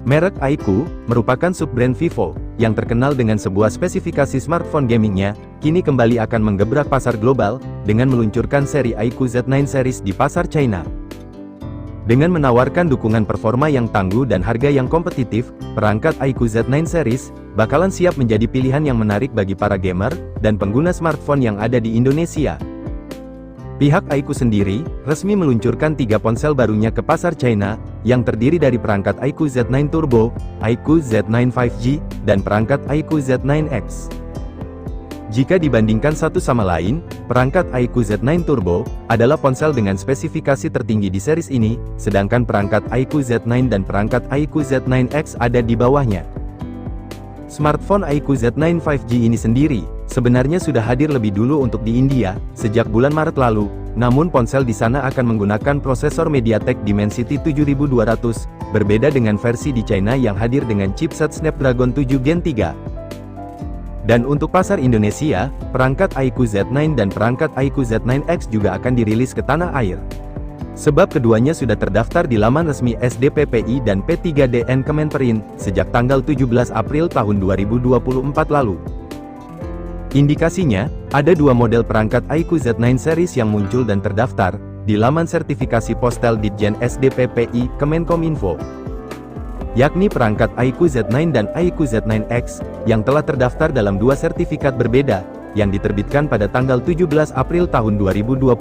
Merek iQOO merupakan sub-brand Vivo yang terkenal dengan sebuah spesifikasi smartphone gamingnya, kini kembali akan menggebrak pasar global dengan meluncurkan seri iQOO Z9 series di pasar China. Dengan menawarkan dukungan performa yang tangguh dan harga yang kompetitif, perangkat iQOO Z9 series bakalan siap menjadi pilihan yang menarik bagi para gamer dan pengguna smartphone yang ada di Indonesia. Pihak iQOO sendiri resmi meluncurkan 3 ponsel barunya ke pasar China, yang terdiri dari perangkat iQOO Z9 Turbo, iQOO Z9 5G, dan perangkat iQOO Z9X. Jika dibandingkan satu sama lain, perangkat iQOO Z9 Turbo adalah ponsel dengan spesifikasi tertinggi di series ini, sedangkan perangkat iQOO Z9 dan perangkat iQOO Z9X ada di bawahnya. Smartphone iQOO Z9 5G ini sendiri sebenarnya sudah hadir lebih dulu untuk di India, sejak bulan Maret lalu, namun ponsel di sana akan menggunakan prosesor MediaTek Dimensity 7200, berbeda dengan versi di China yang hadir dengan chipset Snapdragon 7 Gen 3. Dan untuk pasar Indonesia, perangkat iQOO Z9 dan perangkat iQOO Z9X juga akan dirilis ke tanah air. Sebab keduanya sudah terdaftar di laman resmi SDPPI dan P3DN Kemenperin, sejak tanggal 17 April tahun 2024 lalu. Indikasinya, ada 2 model perangkat iQOO Z9 series yang muncul dan terdaftar di laman sertifikasi Postel Ditjen SDPPI Kemenkominfo, yakni perangkat iQOO Z9 dan iQOO Z9X, yang telah terdaftar dalam 2 sertifikat berbeda, yang diterbitkan pada tanggal 17 April tahun 2024,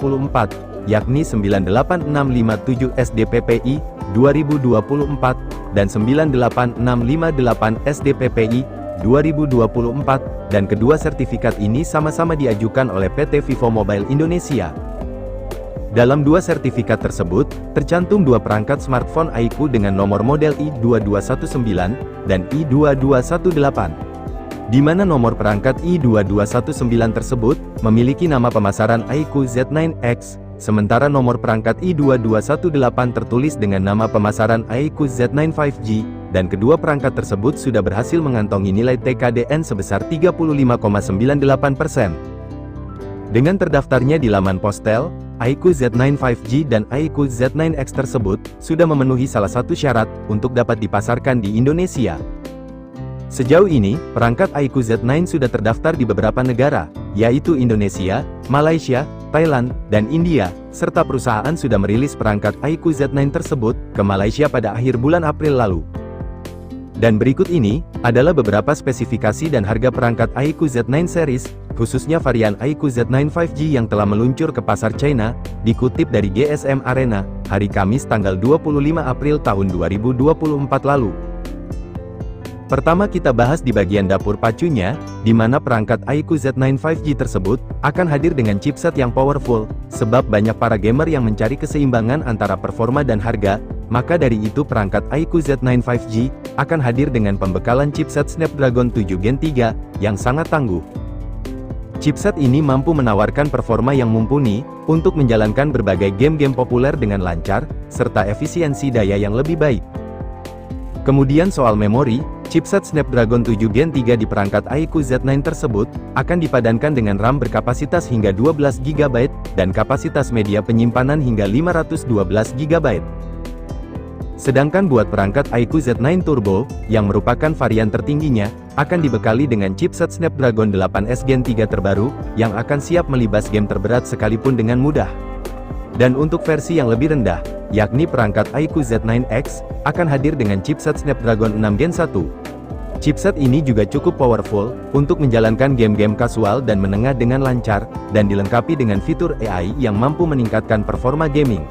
yakni 98657 SDPPI 2024, dan 98658 SDPPI 2024, dan kedua sertifikat ini sama-sama diajukan oleh PT Vivo Mobile Indonesia. Dalam 2 sertifikat tersebut, tercantum 2 perangkat smartphone iQOO dengan nomor model I2219 dan I2218. Di mana nomor perangkat I2219 tersebut memiliki nama pemasaran iQOO Z9X, sementara nomor perangkat I2218 tertulis dengan nama pemasaran iQOO Z9 5G, dan kedua perangkat tersebut sudah berhasil mengantongi nilai TKDN sebesar 35,98%. Dengan terdaftarnya di laman Postel, iQOO Z9 5G dan iQOO Z9X tersebut sudah memenuhi salah satu syarat untuk dapat dipasarkan di Indonesia. Sejauh ini, perangkat iQOO Z9 sudah terdaftar di beberapa negara, yaitu Indonesia, Malaysia, Thailand, dan India, serta perusahaan sudah merilis perangkat iQOO Z9 tersebut ke Malaysia pada akhir bulan April lalu. Dan berikut ini adalah beberapa spesifikasi dan harga perangkat iQOO Z9 series, khususnya varian iQOO Z9 5G yang telah meluncur ke pasar China, dikutip dari GSM Arena, hari Kamis tanggal 25 April tahun 2024 lalu. Pertama kita bahas di bagian dapur pacunya, di mana perangkat iQOO Z9 5G tersebut akan hadir dengan chipset yang powerful, sebab banyak para gamer yang mencari keseimbangan antara performa dan harga, maka dari itu perangkat iQOO Z9 5G akan hadir dengan pembekalan chipset Snapdragon 7 Gen 3 yang sangat tangguh. Chipset ini mampu menawarkan performa yang mumpuni untuk menjalankan berbagai game-game populer dengan lancar, serta efisiensi daya yang lebih baik. Kemudian soal memori, chipset Snapdragon 7 Gen 3 di perangkat iQOO Z9 tersebut akan dipadankan dengan RAM berkapasitas hingga 12 GB dan kapasitas media penyimpanan hingga 512 GB. Sedangkan buat perangkat iQOO Z9 Turbo, yang merupakan varian tertingginya, akan dibekali dengan chipset Snapdragon 8S Gen 3 terbaru, yang akan siap melibas game terberat sekalipun dengan mudah. Dan untuk versi yang lebih rendah, yakni perangkat iQOO Z9X, akan hadir dengan chipset Snapdragon 6 Gen 1. Chipset ini juga cukup powerful, untuk menjalankan game-game kasual dan menengah dengan lancar, dan dilengkapi dengan fitur AI yang mampu meningkatkan performa gaming.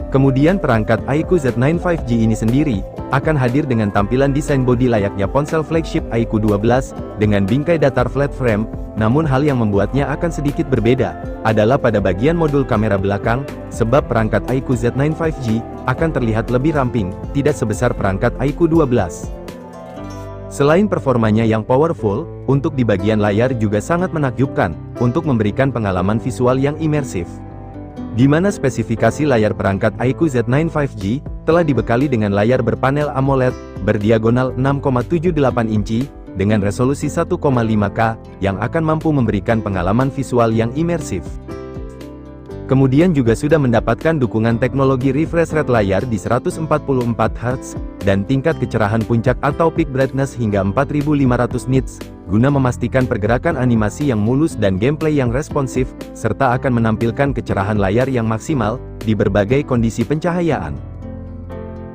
Kemudian perangkat iQOO Z9 5G ini sendiri, akan hadir dengan tampilan desain bodi layaknya ponsel flagship iQOO 12, dengan bingkai datar flat frame, namun hal yang membuatnya akan sedikit berbeda, adalah pada bagian modul kamera belakang, sebab perangkat iQOO Z9 5G, akan terlihat lebih ramping, tidak sebesar perangkat iQOO 12. Selain performanya yang powerful, untuk di bagian layar juga sangat menakjubkan, untuk memberikan pengalaman visual yang imersif. Di mana spesifikasi layar perangkat iQOO Z9 5G, telah dibekali dengan layar berpanel AMOLED, berdiagonal 6,78 inci, dengan resolusi 1,5K, yang akan mampu memberikan pengalaman visual yang imersif. Kemudian juga sudah mendapatkan dukungan teknologi refresh rate layar di 144 Hz, dan tingkat kecerahan puncak atau peak brightness hingga 4500 nits, guna memastikan pergerakan animasi yang mulus dan gameplay yang responsif, serta akan menampilkan kecerahan layar yang maksimal, di berbagai kondisi pencahayaan.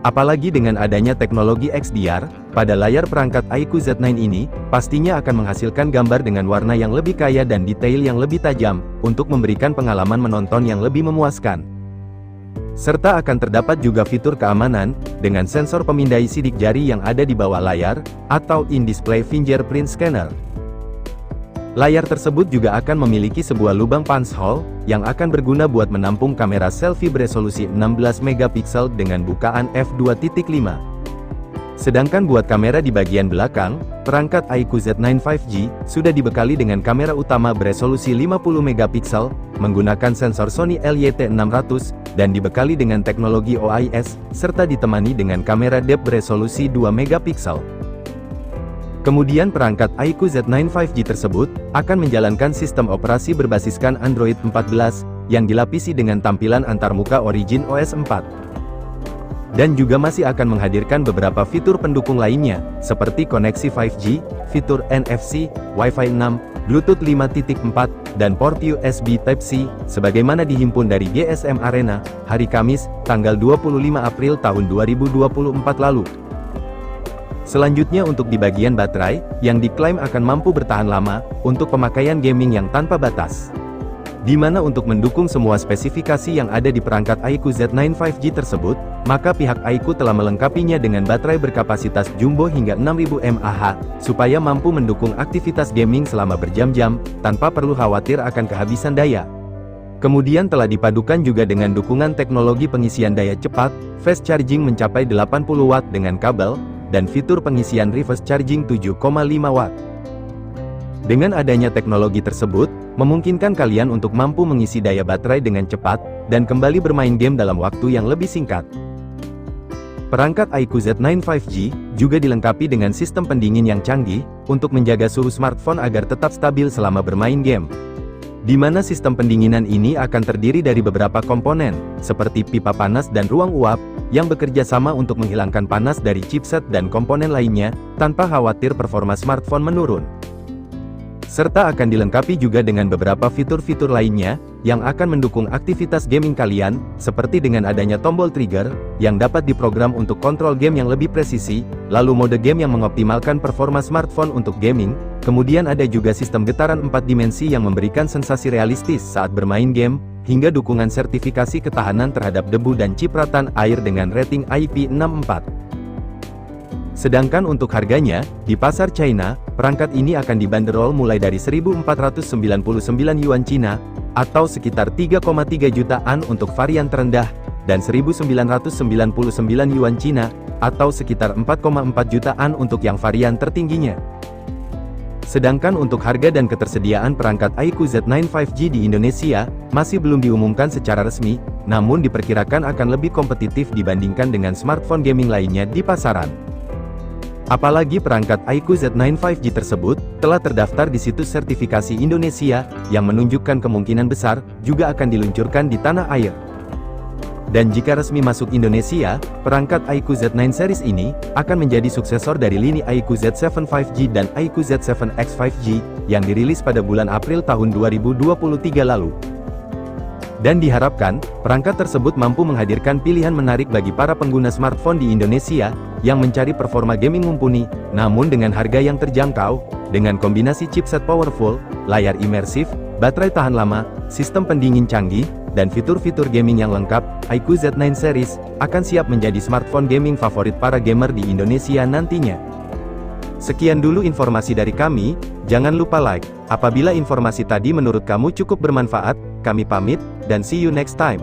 Apalagi dengan adanya teknologi XDR, pada layar perangkat iQOO Z9 ini, pastinya akan menghasilkan gambar dengan warna yang lebih kaya dan detail yang lebih tajam, untuk memberikan pengalaman menonton yang lebih memuaskan. Serta akan terdapat juga fitur keamanan, dengan sensor pemindai sidik jari yang ada di bawah layar, atau in-display fingerprint scanner. Layar tersebut juga akan memiliki sebuah lubang punch hole, yang akan berguna buat menampung kamera selfie beresolusi 16 MP dengan bukaan f2.5. Sedangkan buat kamera di bagian belakang, perangkat iQOO Z9 5G, sudah dibekali dengan kamera utama beresolusi 50 MP, menggunakan sensor Sony LYT600, dan dibekali dengan teknologi OIS, serta ditemani dengan kamera depth beresolusi 2 MP. Kemudian perangkat iQOO Z9 5G tersebut, akan menjalankan sistem operasi berbasiskan Android 14, yang dilapisi dengan tampilan antarmuka Origin OS 4. Dan juga masih akan menghadirkan beberapa fitur pendukung lainnya, seperti koneksi 5G, fitur NFC, Wi-Fi 6, Bluetooth 5.4, dan port USB Type-C, sebagaimana dihimpun dari GSM Arena, hari Kamis, tanggal 25 April tahun 2024 lalu. Selanjutnya untuk di bagian baterai, yang diklaim akan mampu bertahan lama, untuk pemakaian gaming yang tanpa batas. Di mana untuk mendukung semua spesifikasi yang ada di perangkat iQOO Z9 5G tersebut, maka pihak iQOO telah melengkapinya dengan baterai berkapasitas jumbo hingga 6000 mAh, supaya mampu mendukung aktivitas gaming selama berjam-jam, tanpa perlu khawatir akan kehabisan daya. Kemudian telah dipadukan juga dengan dukungan teknologi pengisian daya cepat, fast charging mencapai 80 Watt dengan kabel, dan fitur pengisian reverse charging 7,5 Watt. Dengan adanya teknologi tersebut, memungkinkan kalian untuk mampu mengisi daya baterai dengan cepat, dan kembali bermain game dalam waktu yang lebih singkat. Perangkat iQOO Z9 5G, juga dilengkapi dengan sistem pendingin yang canggih, untuk menjaga suhu smartphone agar tetap stabil selama bermain game. Di mana sistem pendinginan ini akan terdiri dari beberapa komponen, seperti pipa panas dan ruang uap, yang bekerja sama untuk menghilangkan panas dari chipset dan komponen lainnya, tanpa khawatir performa smartphone menurun. Serta akan dilengkapi juga dengan beberapa fitur-fitur lainnya, yang akan mendukung aktivitas gaming kalian, seperti dengan adanya tombol trigger, yang dapat diprogram untuk kontrol game yang lebih presisi, lalu mode game yang mengoptimalkan performa smartphone untuk gaming, kemudian ada juga sistem getaran 4 dimensi yang memberikan sensasi realistis saat bermain game, hingga dukungan sertifikasi ketahanan terhadap debu dan cipratan air dengan rating IP64. Sedangkan untuk harganya, di pasar China, perangkat ini akan dibanderol mulai dari 1.499 Yuan Cina, atau sekitar 3,3 jutaan untuk varian terendah, dan 1.999 Yuan Cina, atau sekitar 4,4 jutaan untuk yang varian tertingginya. Sedangkan untuk harga dan ketersediaan perangkat iQOO Z9 5G di Indonesia, masih belum diumumkan secara resmi, namun diperkirakan akan lebih kompetitif dibandingkan dengan smartphone gaming lainnya di pasaran. Apalagi perangkat iQOO Z9 5G tersebut, telah terdaftar di situs sertifikasi Indonesia, yang menunjukkan kemungkinan besar, juga akan diluncurkan di tanah air. Dan jika resmi masuk Indonesia, perangkat iQOO Z9 series ini, akan menjadi suksesor dari lini iQOO Z7 5G dan iQOO Z7X 5G, yang dirilis pada bulan April tahun 2023 lalu. Dan diharapkan, perangkat tersebut mampu menghadirkan pilihan menarik bagi para pengguna smartphone di Indonesia, yang mencari performa gaming mumpuni, namun dengan harga yang terjangkau, dengan kombinasi chipset powerful, layar imersif, baterai tahan lama, sistem pendingin canggih, dan fitur-fitur gaming yang lengkap, iQOO Z9 series, akan siap menjadi smartphone gaming favorit para gamer di Indonesia nantinya. Sekian dulu informasi dari kami, jangan lupa like. Apabila informasi tadi menurut kamu cukup bermanfaat, kami pamit, dan see you next time.